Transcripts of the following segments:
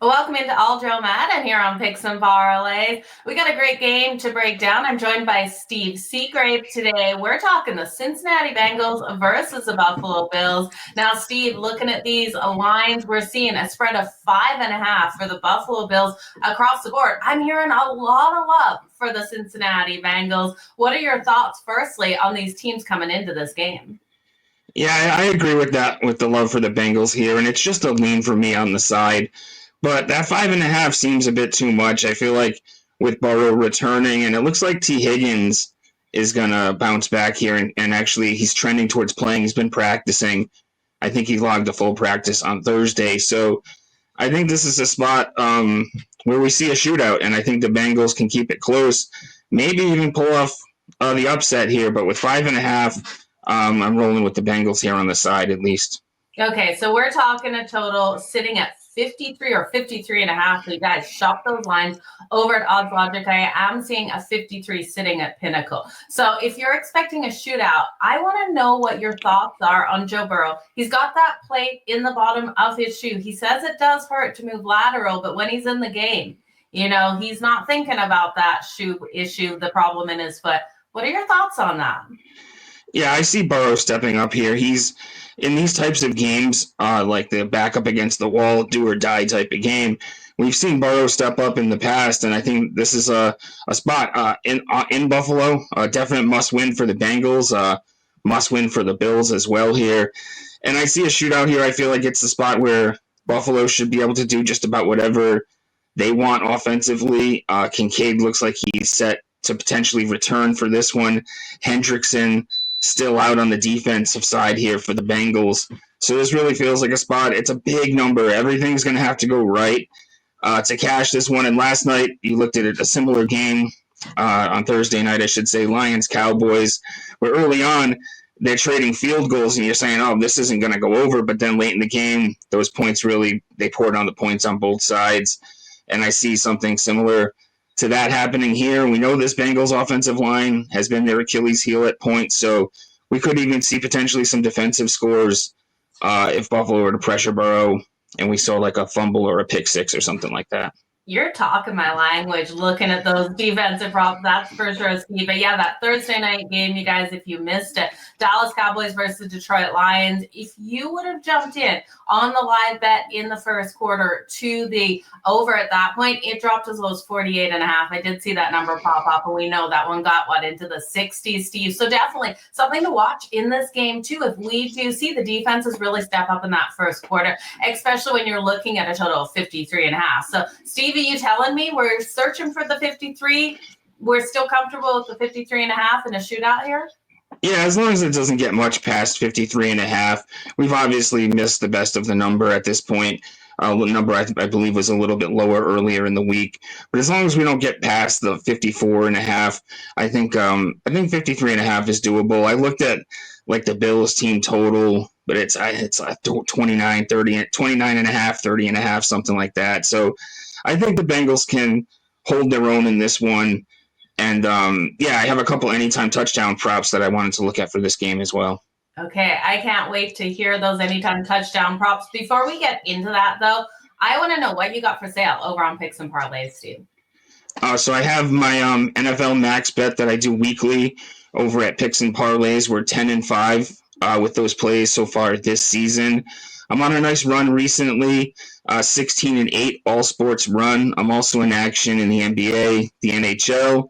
Welcome into All Joe Madden here on Picks and Parlays. We got a great game to break down. I'm joined by Steve Seagrave today. We're talking the Cincinnati Bengals versus the Buffalo Bills. Now, Steve, looking at these lines, we're seeing a spread of 5.5 for the Buffalo Bills across the board. I'm hearing a lot of love for the Cincinnati Bengals. What are your thoughts, firstly, on these teams coming into this game? Yeah, I agree with that, with the love for the Bengals here, and it's just a lean for me on the side. But that 5.5 seems a bit too much. I feel like with Burrow returning, and it looks like T. Higgins is going to bounce back here, and actually he's trending towards playing. He's been practicing. I think he logged a full practice on Thursday. So I think this is a spot where we see a shootout, and I think the Bengals can keep it close, maybe even pull off the upset here. But with 5.5, I'm rolling with the Bengals here on the side at least. Okay, so we're talking a total sitting at 53 or 53.5. So you guys shop those lines over at Odds Logic. I am seeing a 53 sitting at Pinnacle. So if you're expecting a shootout, I want to know what your thoughts are on Joe Burrow. He's got that plate in the bottom of his shoe. He says it does hurt to move lateral, but when he's in the game, he's not thinking about that shoe issue, the problem in his foot. What are your thoughts on that? Yeah, I see Burrow stepping up here. He's in these types of games, like the back up against the wall, do or die type of game. We've seen Burrow step up in the past, and I think this is a spot in Buffalo. A definite must win for the Bengals, must win for the Bills as well here. And I see a shootout here. I feel like it's the spot where Buffalo should be able to do just about whatever they want offensively. Kincaid looks like he's set to potentially return for this one. Hendrickson still out on the defensive side here for the Bengals. So this really feels like a spot. It's a big number. Everything's going to have to go right to cash this one. And last night, you looked at it, a similar game on Thursday night, I should say, Lions-Cowboys, where early on, they're trading field goals, and you're saying, oh, this isn't going to go over. But then late in the game, those points really, they poured on the points on both sides. And I see something similar to that happening here. We know this Bengals offensive line has been their Achilles heel at points, so we could even see potentially some defensive scores if Buffalo were to pressure Burrow and we saw like a fumble or a pick six or something like that. You're talking my language looking at those defensive props. That's for sure, Steve. But yeah, that Thursday night game, you guys, if you missed it, Dallas Cowboys versus Detroit Lions. If you would have jumped in on the live bet in the first quarter to the over at that point, it dropped as low as 48.5. I did see that number pop up, and we know that one got into the 60s, Steve. So definitely something to watch in this game too. If we do see the defenses really step up in that first quarter, especially when you're looking at a total of 53.5. So Stevie, you telling me we're searching for the 53? We're still comfortable with the 53.5 in a shootout here? Yeah, as long as it doesn't get much past 53.5. We've obviously missed the best of the number at this point. The number I believe was a little bit lower earlier in the week, but as long as we don't get past the 54.5, I think 53.5 is doable. I looked at like the Bills team total, but it's 29, 30, 29.5, 30.5, something like that. So I think the Bengals can hold their own in this one. And I have a couple anytime touchdown props that I wanted to look at for this game as well. Okay, I can't wait to hear those anytime touchdown props. Before we get into that, though, I want to know what you got for sale over on Picks and Parlays, Steve. So I have my NFL max bet that I do weekly over at Picks and Parlays. We're 10-5 with those plays so far this season. I'm on a nice run recently, 16-8 all sports run. I'm also in action in the NBA, the NHL,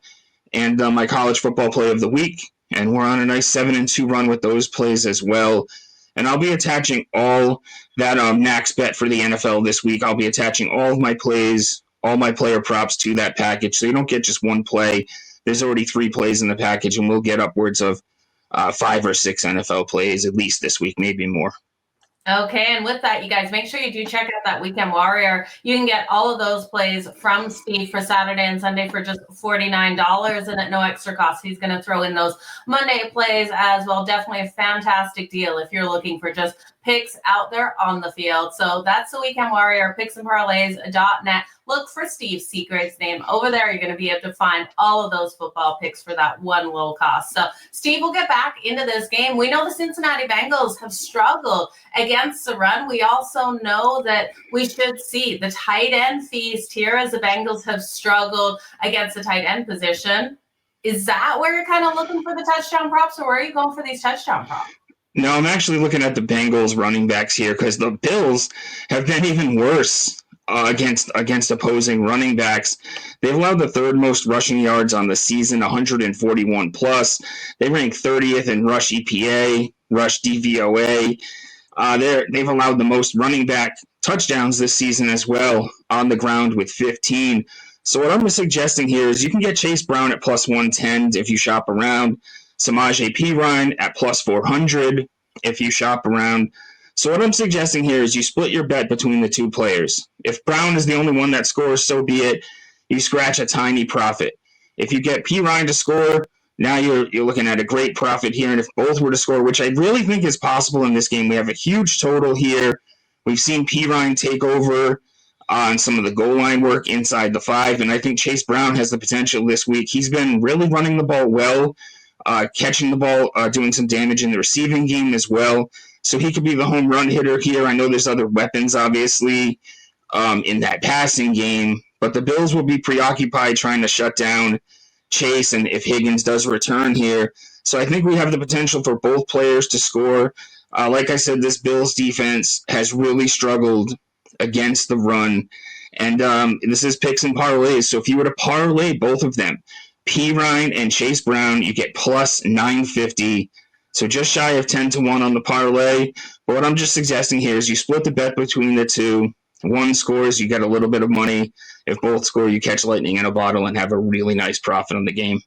and my college football play of the week. And we're on a nice 7-2 run with those plays as well. And I'll be attaching all that max bet for the NFL this week. I'll be attaching all of my plays, all my player props to that package. So you don't get just one play. There's already 3 plays in the package, and we'll get upwards of 5 or 6 NFL plays at least this week, maybe more. Okay, and with that, you guys, make sure you do check out that Weekend Warrior. You can get all of those plays from Steve for Saturday and Sunday for just $49 and at no extra cost. He's going to throw in those Monday plays as well. Definitely a fantastic deal if you're looking for just picks out there on the field. So that's the Weekend Warrior, picksandparlays.net. Look for Steve Seagrave's name over there. You're going to be able to find all of those football picks for that one low cost. So Steve will get back into this game. We know the Cincinnati Bengals have struggled against the run. We also know that we should see the tight end feast here as the Bengals have struggled against the tight end position. Is that where you're kind of looking for the touchdown props, or where are you going for these touchdown props? No, I'm actually looking at the Bengals running backs here because the Bills have been even worse against opposing running backs. They've allowed the third most rushing yards on the season, 141 plus. They rank 30th in rush EPA, rush DVOA. They've allowed the most running back touchdowns this season as well on the ground with 15. So what I'm suggesting here is you can get Chase Brown at plus 110 if you shop around. Samaje Perine at plus 400 if you shop around. So what I'm suggesting here is you split your bet between the two players. If Brown is the only one that scores, so be it. You scratch a tiny profit. If you get Perine to score, now you're looking at a great profit here. And if both were to score, which I really think is possible in this game, we have a huge total here. We've seen Perine take over on some of the goal line work inside the 5, and I think Chase Brown has the potential this week. He's been really running the ball well, catching the ball, doing some damage in the receiving game as well. So he could be the home run hitter here. I know there's other weapons, obviously, in that passing game, but the Bills will be preoccupied trying to shut down Chase, and if Higgins does return here. So I think we have the potential for both players to score. Like I said, this Bills defense has really struggled against the run, and this is picks and parlays. So if you were to parlay both of them, Perine and Chase Brown, you get plus 950. So just shy of 10 to 1 on the parlay. But what I'm just suggesting here is you split the bet between the two. One scores, you get a little bit of money. If both score, you catch lightning in a bottle and have a really nice profit on the game.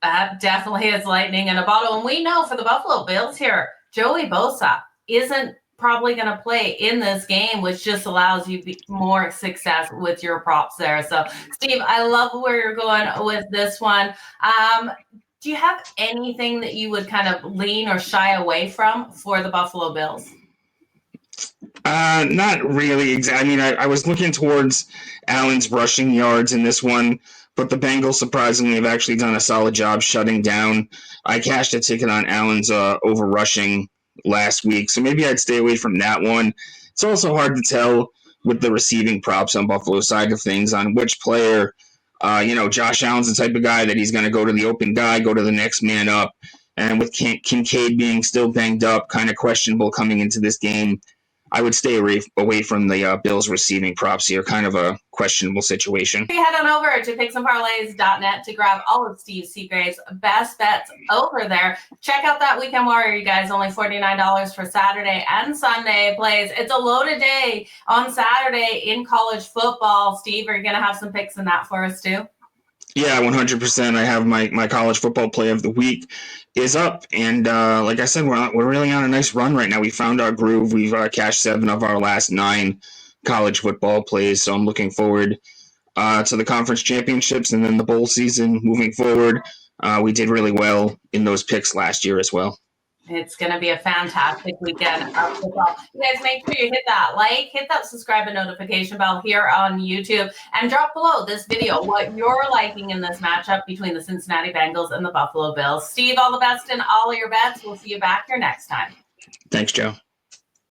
That definitely is lightning in a bottle. And we know for the Buffalo Bills here, Joey Bosa isn't probably going to play in this game, which just allows you more success with your props there. So, Steve, I love where you're going with this one. Do you have anything that you would kind of lean or shy away from for the Buffalo Bills? Not really. I mean, I was looking towards Allen's rushing yards in this one, but the Bengals surprisingly have actually done a solid job shutting down. I cashed a ticket on Allen's over rushing last week, so maybe I'd stay away from that one. It's also hard to tell with the receiving props on Buffalo's side of things on which player. Josh Allen's the type of guy that he's going to go to the open guy, go to the next man up, and with Kincaid being still banged up, kind of questionable coming into this game, I would stay away from the Bills receiving props here. Kind of a questionable situation. Head on over to picksandparlays.net to grab all of Steve Seagrave's best bets over there. Check out that Weekend Warrior, you guys. Only $49 for Saturday and Sunday plays. It's a loaded day on Saturday in college football. Steve, are you going to have some picks in that for us too? Yeah, 100%. I have my college football play of the week is up. And like I said, we're really on a nice run right now. We found our groove. We've cashed 7 of our last 9 college football plays. So I'm looking forward to the conference championships and then the bowl season moving forward. We did really well in those picks last year as well. It's going to be a fantastic weekend of football. You guys make sure you hit that like, hit that subscribe and notification bell here on YouTube, and drop below this video what you're liking in this matchup between the Cincinnati Bengals and the Buffalo Bills. Steve, all the best in all of your bets. We'll see you back here next time. Thanks, Joe.